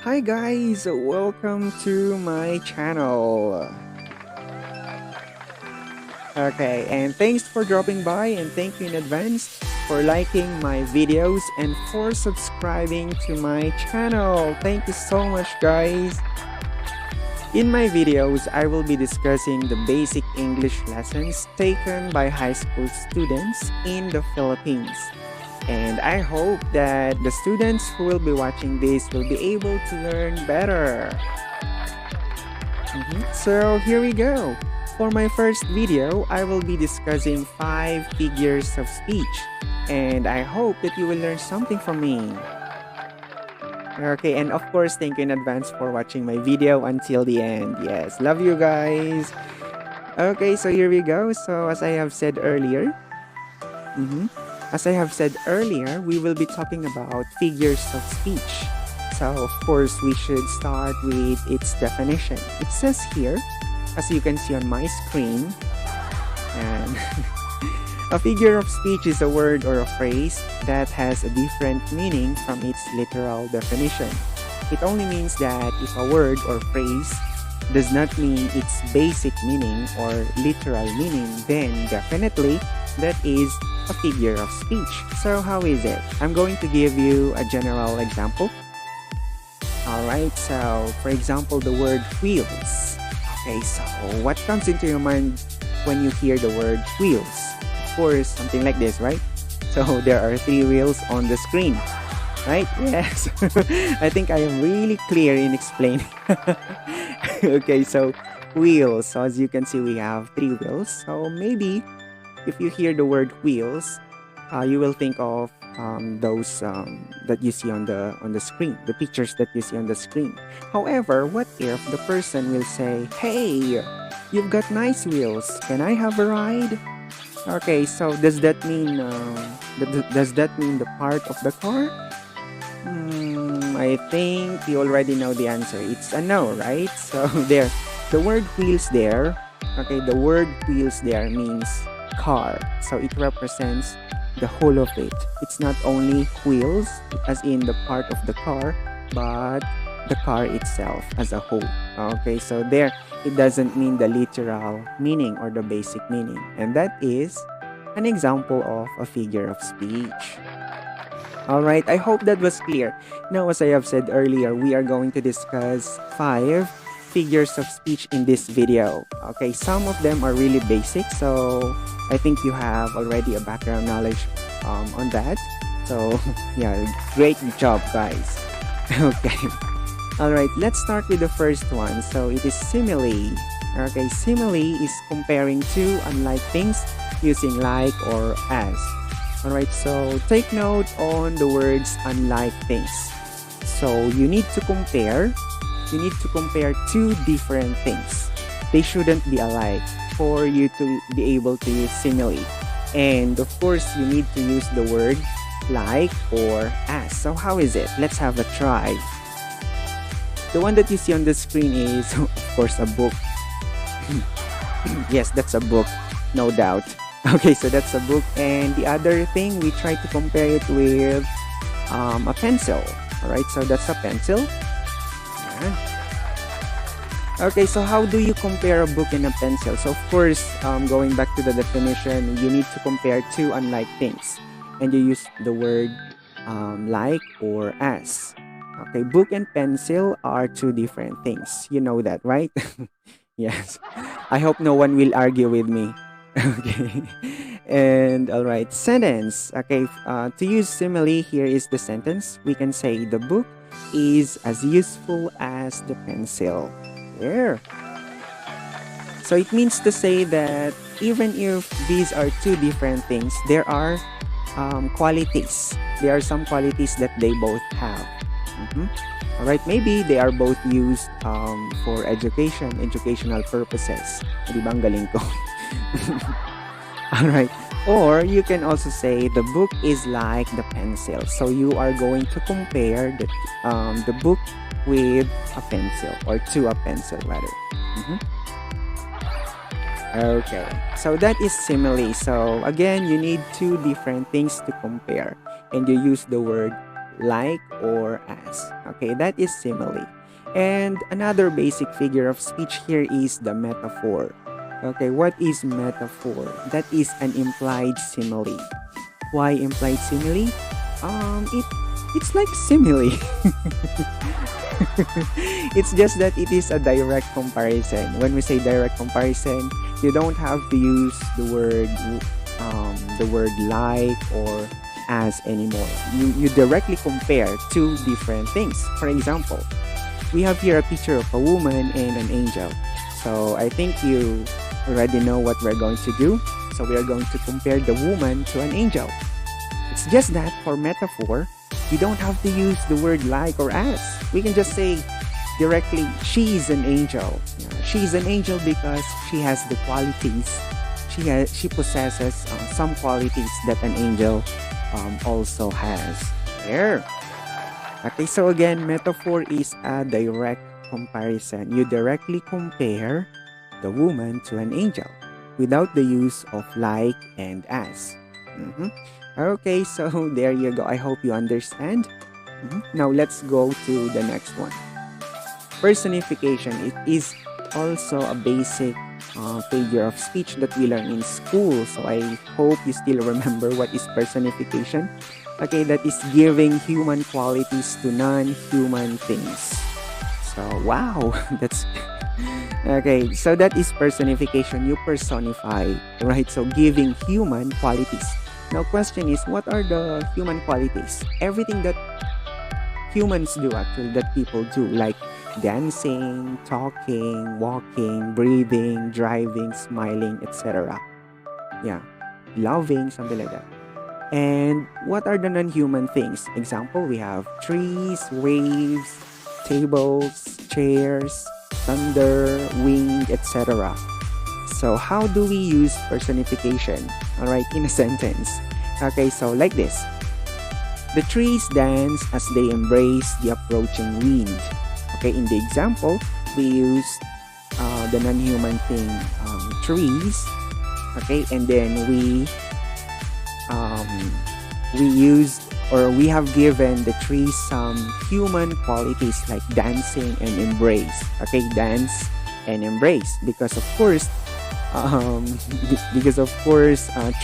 Hi guys, welcome to my channel. Okay, and thanks for dropping by and thank you in advance for liking my videos and for subscribing to my channel. Thank you so much guys. In my videos, I will be discussing the basic English lessons taken by high school students in the Philippines. And I hope that the students who will be watching this will be able to learn better. So here we go. For my first video, I will be discussing 5 figures of speech. And I hope that you will learn something from me. Okay, and of course, thank you in advance for watching my video until the end. Yes, love you guys. Okay, so here we go. So as I have said earlier, we will be talking about figures of speech. So of course, we should start with its definition. It says here, as you can see on my screen, and a figure of speech is a word or a phrase that has a different meaning from its literal definition. It only means that if a word or phrase does not mean its basic meaning or literal meaning, then definitely that is a figure of speech. So how is it? I'm going to give you a general example. Alright, so for example, the word wheels. Okay, so what comes into your mind when you hear the word wheels? Of course, something like this, right? So there are 3 wheels on the screen, right? Yes. I think I am really clear in explaining. Okay, so wheels. So as you can see, we have 3 wheels. So maybe if you hear the word wheels, you will think of those that you see on the screen, the pictures that you see on the screen. However, what if the person will say, "Hey, you've got nice wheels. Can I have a ride?" Okay, so does that mean the part of the car? I think you already know the answer. It's a no, right? So there, the word wheels there. Okay, the word wheels there means car. So it represents the whole of it. It's not only wheels, as in the part of the car, but the car itself as a whole. Okay, so there, it doesn't mean the literal meaning or the basic meaning. And that is an example of a figure of speech. Alright, I hope that was clear. Now, as I have said earlier, we are going to discuss 5 figures of speech in this video. Okay, some of them are really basic, so I think you have already a background knowledge on that. So yeah, great job guys. Okay, alright, let's start with the first one. So it is simile. Okay, simile is comparing two unlike things using like or as. Alright, so take note on the words unlike things. So you need to compare 2 different things. They shouldn't be alike for you to be able to use simile. And of course, you need to use the word like or as. So how is it? Let's have a try. The one that you see on the screen is, of course, a book. Yes, that's a book, no doubt. Okay, so that's a book. And the other thing, we try to compare it with a pencil. Alright, so that's a pencil. Yeah. Okay, so how do you compare a book and a pencil? So of course, going back to the definition, you need to compare 2 unlike things. And you use the word like or as. Okay, book and pencil are 2 different things. You know that, right? Yes. I hope no one will argue with me. Okay. And alright, sentence. Okay, to use simile, here is the sentence. We can say the book is as useful as the pencil. There. So it means to say that even if these are 2 different things, there are qualities. There are some qualities that they both have. Alright, maybe they are both used for educational purposes. Di ba ang galing ko? Alright, or you can also say the book is like the pencil. So you are going to compare the book with a pencil, or to a pencil rather. Okay, so that is simile. So again, you need 2 different things to compare, and you use the word like or as. Okay, that is simile. And another basic figure of speech here is the metaphor. Okay, what is metaphor? That is an implied simile. Why implied simile? It's like simile. It's just that it is a direct comparison. When we say direct comparison, you don't have to use the word like or as anymore. You directly compare two different things. For example, we have here a picture of a woman and an angel. So I think you already know what we're going to do. So we are going to compare the woman to an angel. It's just that for metaphor, you don't have to use the word like or as. We can just say directly, she's an angel. Yeah, she's an angel because she has the qualities. She possesses some qualities that an angel also has. There. Okay, so again, metaphor is a direct comparison. You directly compare the woman to an angel without the use of like and as. Okay, so there you go. I hope you understand. Now let's go to the next one. Personification. It is also a basic figure of speech that we learn in school. So I hope you still remember what is personification. Okay, that is giving human qualities to non-human things. So wow, that's okay. So that is personification. You personify, right? So giving human qualities. Now, question is, what are the human qualities? Everything that humans do, actually, that people do, like dancing, talking, walking, breathing, driving, smiling, etc. Yeah, loving, something like that. And what are the non-human things? Example, we have trees, waves, tables, chairs, thunder, wind, etc. So how do we use personification? Alright, in a sentence. Okay, so like this. The trees dance as they embrace the approaching wind. Okay, in the example, we used the non-human thing, trees. Okay, and then we used, or we have given the trees some human qualities like dancing and embrace. Okay, dance and embrace, because of course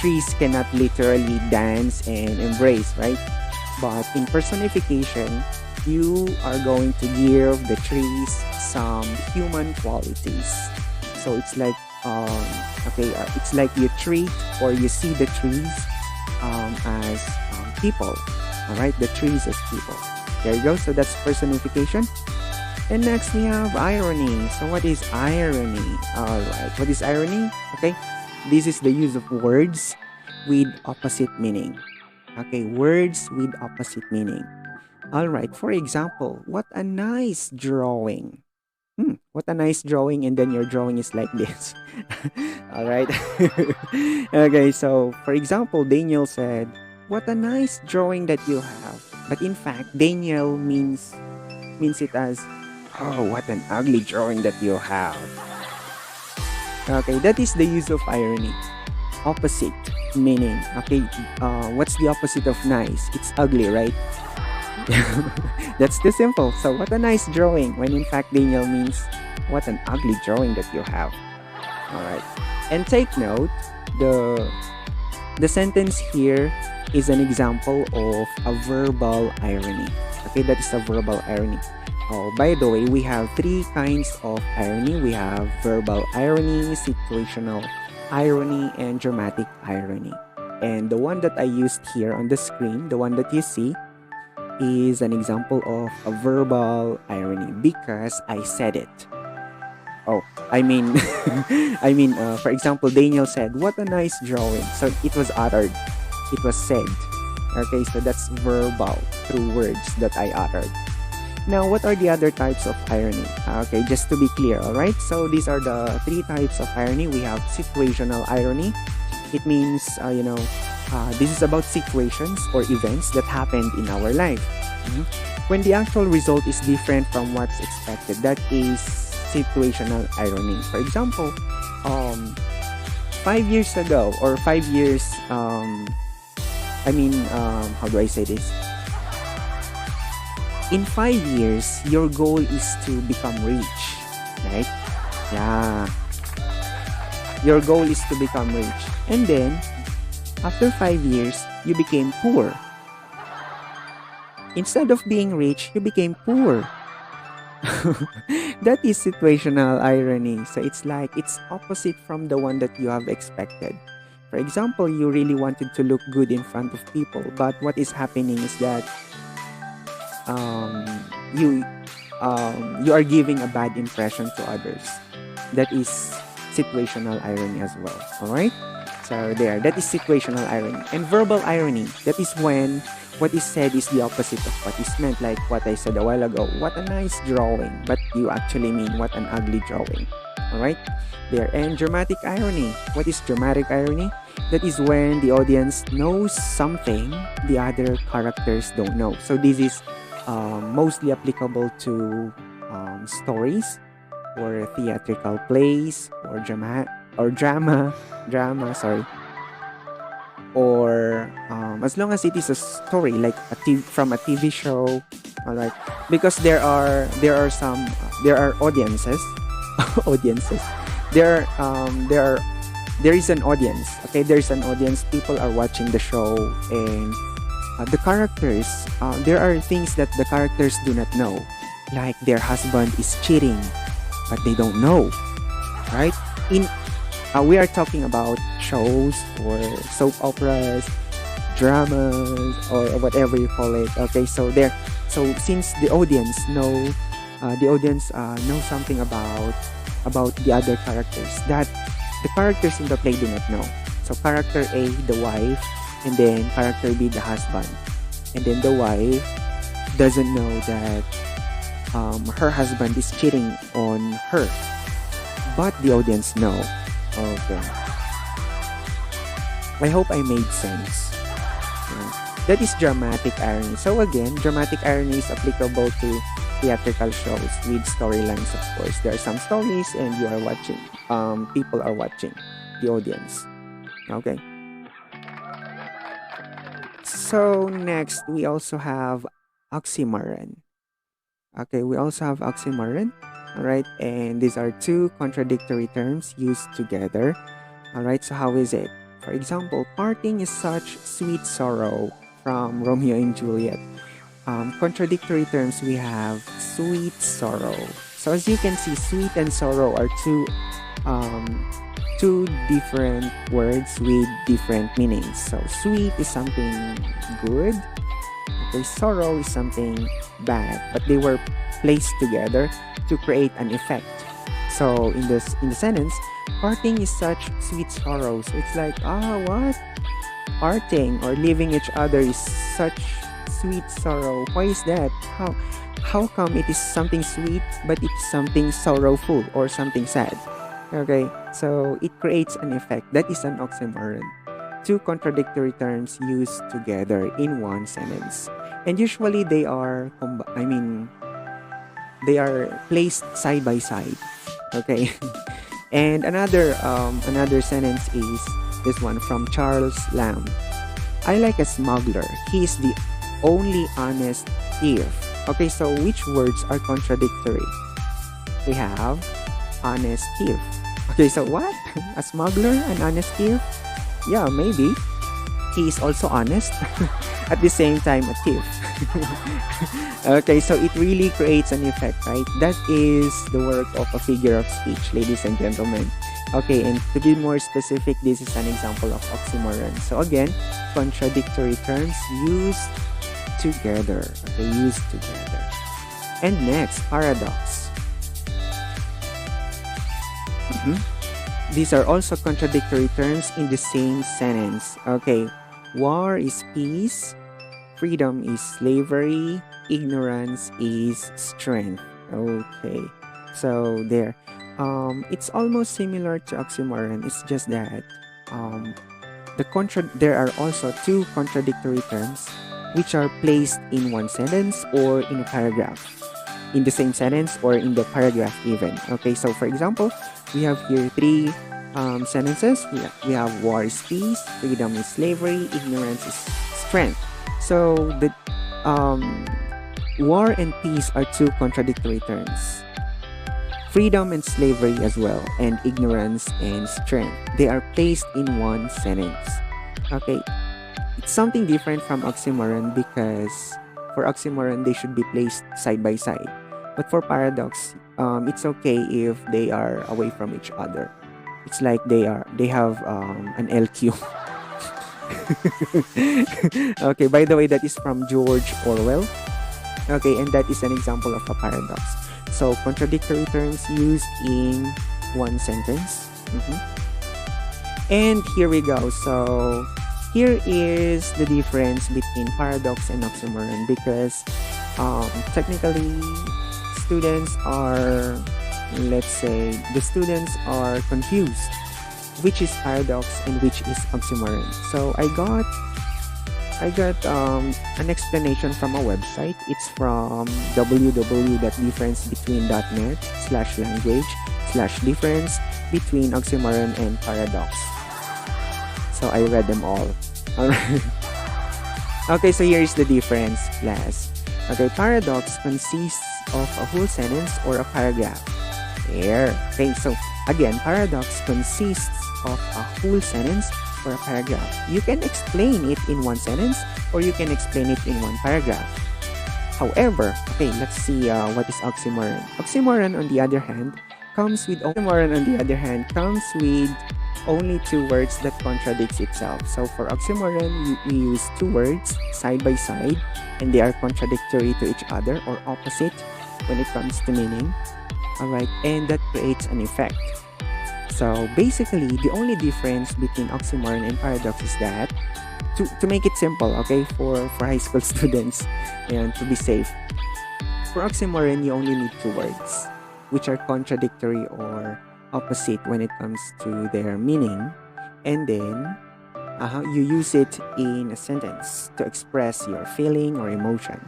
trees cannot literally dance and embrace, right? But in personification, you are going to give the trees some human qualities. So it's like it's like you treat or you see the trees as people. All right, the trees as people. There you go. So that's personification. And next we have irony. So what is irony? Alright, what is irony? Okay, this is the use of words with opposite meaning. Okay, words with opposite meaning. Alright, for example, what a nice drawing. What a nice drawing, and then your drawing is like this. Alright. Okay, so for example, Daniel said, what a nice drawing that you have. But in fact, Daniel means it as, oh, what an ugly drawing that you have. Okay, that is the use of irony. Opposite meaning. Okay, what's the opposite of nice? It's ugly, right? That's too simple. So, what a nice drawing, when in fact Daniel means, what an ugly drawing that you have. Alright. And take note, the sentence here is an example of a verbal irony. Okay, that is a verbal irony. Oh, by the way, we have three kinds of irony. We have verbal irony, situational irony, and dramatic irony. And the one that I used here on the screen, the one that you see, is an example of a verbal irony because I said it. Oh, I mean, for example, Daniel said, what a nice drawing. So it was uttered. It was said. Okay, so that's verbal, through words that I uttered. Now, what are the other types of irony? Okay, just to be clear, alright? So these are the three types of irony. We have situational irony. It means, this is about situations or events that happened in our life. When the actual result is different from what's expected, that is situational irony. For example, 5 years ago, or 5 years, how do I say this? in 5 years, your goal is to become rich, right? Yeah, your goal is to become rich. And then, after 5 years, you became poor. Instead of being rich, you became poor. That is situational irony. So it's like it's opposite from the one that you have expected. For example, you really wanted to look good in front of people, but what is happening is that um, you you are giving a bad impression to others. That is situational irony as well. All right. So there, that is situational irony. And verbal irony, that is when what is said is the opposite of what is meant, like what I said a while ago. What a nice drawing, but you actually mean what an ugly drawing. All right, there. And dramatic irony, what is dramatic irony? That is when the audience knows something the other characters don't know. So this is mostly applicable to stories or theatrical plays or drama, sorry, or as long as it is a story like from a TV show, all right, because there are audiences, audiences, there is an audience. Okay, there's an audience. People are watching the show, and the characters. There are things that the characters do not know, like their husband is cheating, but they don't know, right? We are talking about shows or soap operas, dramas, or whatever you call it. Okay, so since the audience know something about the other characters that the characters in the play do not know. So character A, the wife, and then character B, the husband, and then the wife doesn't know that her husband is cheating on her, but the audience know. Okay. I hope I made sense. Yeah. That is dramatic irony. So again, dramatic irony is applicable to theatrical shows with storylines, of course. There are some stories and you are watching. People are watching, the audience. Okay. So next, we also have oxymoron. Okay, we also have oxymoron. All right, and these are two contradictory terms used together. All right, so how is it? For example, parting is such sweet sorrow from Romeo and Juliet. Contradictory terms, we have sweet sorrow. So as you can see, sweet and sorrow are two different words with different meanings. So sweet is something good. Okay, sorrow is something bad, but they were placed together to create an effect. So in the sentence, parting is such sweet sorrow. So it's like, what? Parting or leaving each other is such sweet sorrow. Why is that? How come it is something sweet but it's something sorrowful or something sad? Okay, so it creates an effect. That is an oxymoron. Two contradictory terms used together in one sentence. And usually they are placed side by side. Okay. And another sentence is this one from Charles Lamb. I like a smuggler. He is the only honest thief. Okay, so which words are contradictory? We have honest thief. Okay, so what? A smuggler? An honest thief? Yeah, maybe. He is also honest. At the same time, a thief. Okay, so it really creates an effect, right? That is the work of a figure of speech, ladies and gentlemen. Okay, and to be more specific, this is an example of oxymoron. So again, contradictory terms used together. Okay, used together. And next, paradox. These are also contradictory terms in the same sentence. Okay, war is peace, freedom is slavery, ignorance is strength. Okay, so there. It's almost similar to oxymoron. It's just that there are also two contradictory terms which are placed in one sentence or in a paragraph, in the same sentence or in the paragraph even. Okay, so for example, we have here three sentences. We have war is peace, freedom is slavery, ignorance is strength. So war and peace are two contradictory terms. Freedom and slavery as well, and ignorance and strength. They are placed in one sentence. Okay, it's something different from oxymoron because for oxymoron, they should be placed side by side. But for paradox, it's okay if they are away from each other. It's like they have an LQ. Okay, by the way, that is from George Orwell. Okay, and that is an example of a paradox. So, contradictory terms used in one sentence. And here we go. So, here is the difference between paradox and oxymoron because technically students are, let's say, the students are confused which is paradox and which is oxymoron. So I got an explanation from a website. It's from www.differencebetween.net/language/difference between oxymoron and paradox. So I read them all. Alright. Okay, so here is the difference, class. Okay, paradox consists of a whole sentence or a paragraph. There. Okay, so again, paradox consists of a whole sentence or a paragraph. You can explain it in one sentence or you can explain it in one paragraph. However, okay, let's see what is oxymoron. Oxymoron, on the other hand, comes with only two words that contradicts itself. So for oxymoron, we use two words side by side and they are contradictory to each other or opposite when it comes to meaning. Alright, and that creates an effect. So basically, the only difference between oxymoron and paradox is that, to make it simple, okay, for high school students, and to be safe, for oxymoron, you only need two words, which are contradictory or opposite when it comes to their meaning, and then you use it in a sentence to express your feeling or emotion.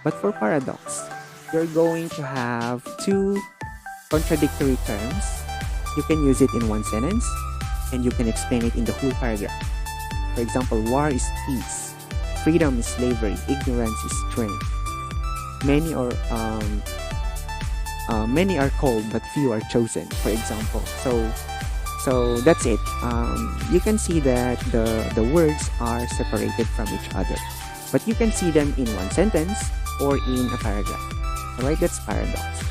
But for paradox, you're going to have two contradictory terms. You can use it in one sentence and you can explain it in the whole paragraph. For example, war is peace, freedom is slavery, ignorance is strength. Many are called but few are chosen, for example. So that's it. You can see that the words are separated from each other, but you can see them in one sentence or in a paragraph. Alright, that's paradox.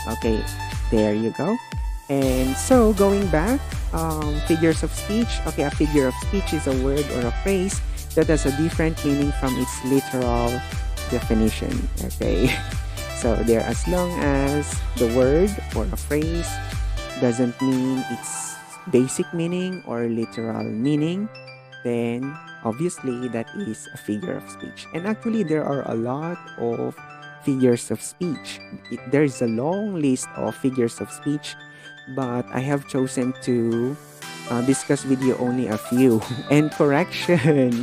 Okay, there you go. And so going back, figures of speech. Okay, a figure of speech is a word or a phrase that has a different meaning from its literal definition. Okay, so there, as long as the word or a phrase doesn't mean its basic meaning or literal meaning, then obviously that is a figure of speech. And actually there are a lot of figures of speech. There's a long list of figures of speech, but I have chosen to discuss with you only a few. And correction,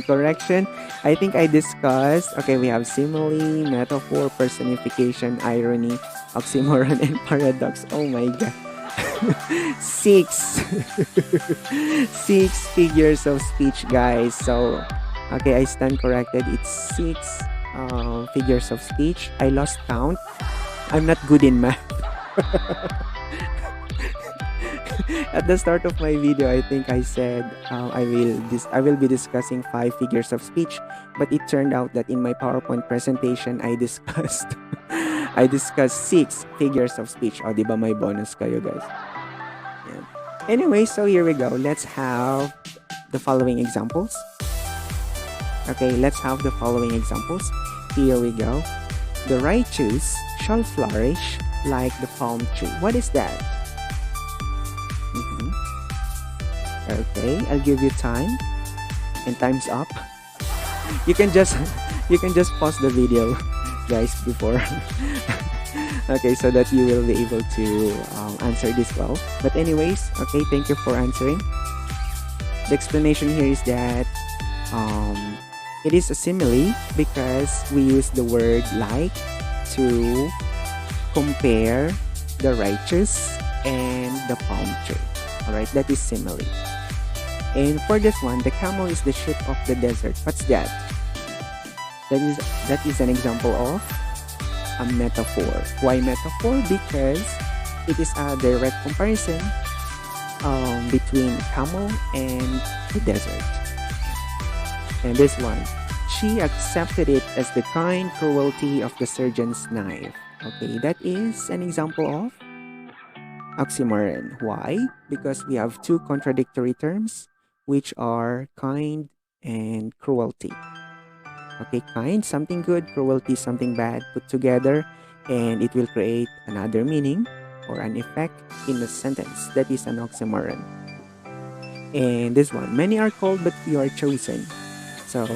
I think I discussed, okay, we have simile, metaphor, personification, irony, oxymoron, and paradox. Oh my god. six figures of speech, guys. So okay, I stand corrected. It's 6 figures of speech. I lost count. I'm not good in math. At the start of my video, I think I said I will be discussing 5 figures of speech, but it turned out that in my PowerPoint presentation I discussed 6 figures of speech. Oh, diba may bonus kayo, guys? Yeah. Anyway, so here we go. Let's have the following examples. Okay, let's have the following examples. Here we go. The righteous shall flourish like the palm tree. What is that? Okay, I'll give you time, and time's up. You can just pause the video, guys, before. Okay, so that you will be able to answer this well. But anyways, okay, thank you for answering. The explanation here is that it is a simile because we use the word like to compare the righteous and the palm tree. Alright, that is simile. And for this one, the camel is the sheep of the desert. What's that? That is an example of a metaphor. Why metaphor? Because it is a direct comparison between camel and the desert. And this one, she accepted it as the kind cruelty of the surgeon's knife. Okay, that is an example of oxymoron. Why? Because we have two contradictory terms, which are kind and cruelty. Okay, kind, something good, cruelty, something bad, put together, and it will create another meaning or an effect in a sentence. That is an oxymoron. And this one, many are called but few are chosen. So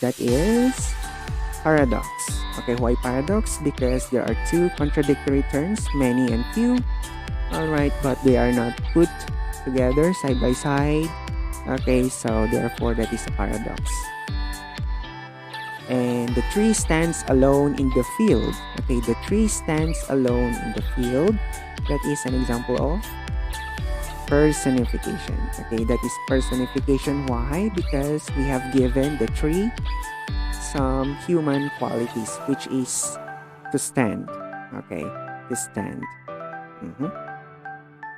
that is paradox. Okay, why paradox? Because there are two contradictory terms, many and few. Alright, but they are not put together side by side. Okay, so therefore that is a paradox. And the tree stands alone in the field. Okay, the tree stands alone in the field. That is an example of personification. Okay, that is personification. Why? Because we have given the tree some human qualities, which is to stand. Okay, to stand.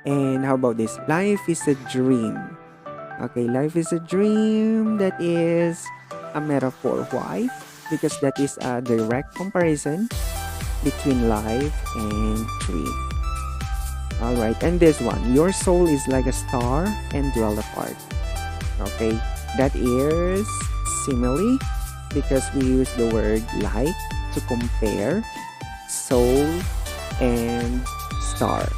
And how about this? Life is a dream. Okay, life is a dream. That is a metaphor. Why? Because that is a direct comparison between life and dream. Alright, and this one, your soul is like a star and dwell apart. Okay, that is simile, because we use the word like to compare soul and star.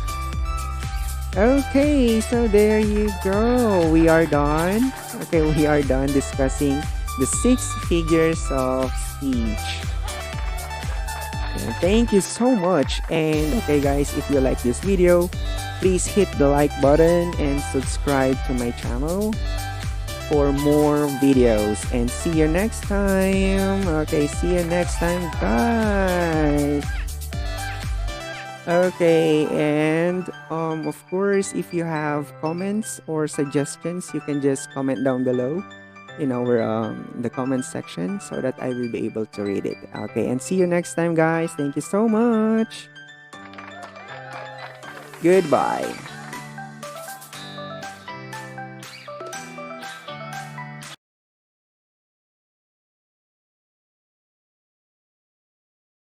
Okay, so there you go. We are done. Okay, we are done discussing the 6 figures of speech. Okay, thank you so much. And okay guys, if you like this video, please hit the like button and subscribe to my channel for more videos. And see you next time. Okay, see you next time, guys. Okay, and of course, if you have comments or suggestions, you can just comment down below in our the comment section so that I will be able to read it. Okay, and see you next time, guys. Thank you so much. Goodbye.